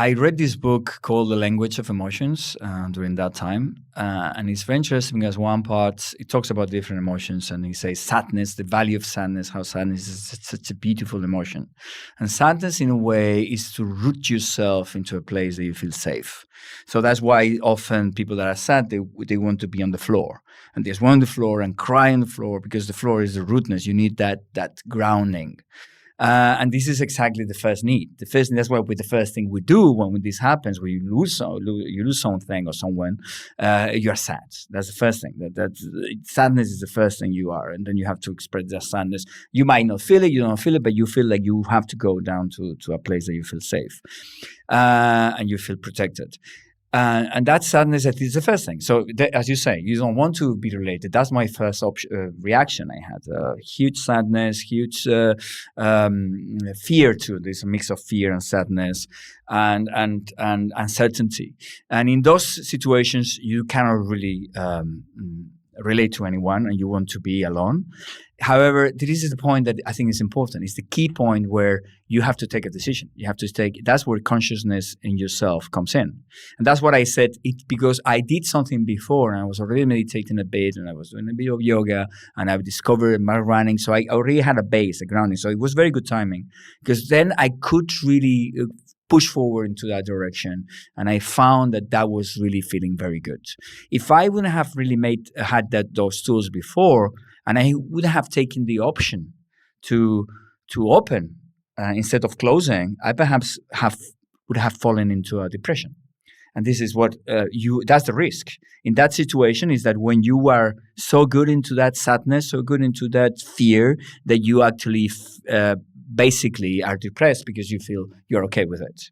I read this book called The Language of Emotions during that time. And it's very interesting because one part, it talks about different emotions and he says sadness, the value of sadness, how sadness is such a beautiful emotion. And sadness in a way is to root yourself into a place that you feel safe. So that's why often people that are sad, they want to be on the floor. And they just want on the floor and cry on the floor because the floor is the rootness. You need that grounding. And this is exactly the first need. That's why the first thing we do when this happens, when you lose something or someone, you are sad. That's the first thing. Sadness is the first thing you are, and then you have to express that sadness. You might not feel it, you don't feel it, but you feel like you have to go down to a place that you feel safe, and you feel protected. And that sadness is the first thing. So as you say, you don't want to be related. That's my first reaction. I had huge sadness, huge fear too. There's a mix of fear and sadness and uncertainty. And in those situations, you cannot really relate to anyone and you want to be alone. However, this is the point that I think is important. It's the key point where you have to take a decision. You have to that's where consciousness in yourself comes in. And that's what I said, because I did something before and I was already meditating a bit and I was doing a bit of yoga and I discovered my running. So I already had a base, a grounding. So it was very good timing because then I could really push forward into that direction. And I found that was really feeling very good. If I wouldn't have really had those tools before, and I would have taken the option to open instead of closing, I perhaps would have fallen into a depression. And this is what that's the risk. In that situation is that when you are so good into that sadness, so good into that fear, that you actually basically are depressed because you feel you're okay with it.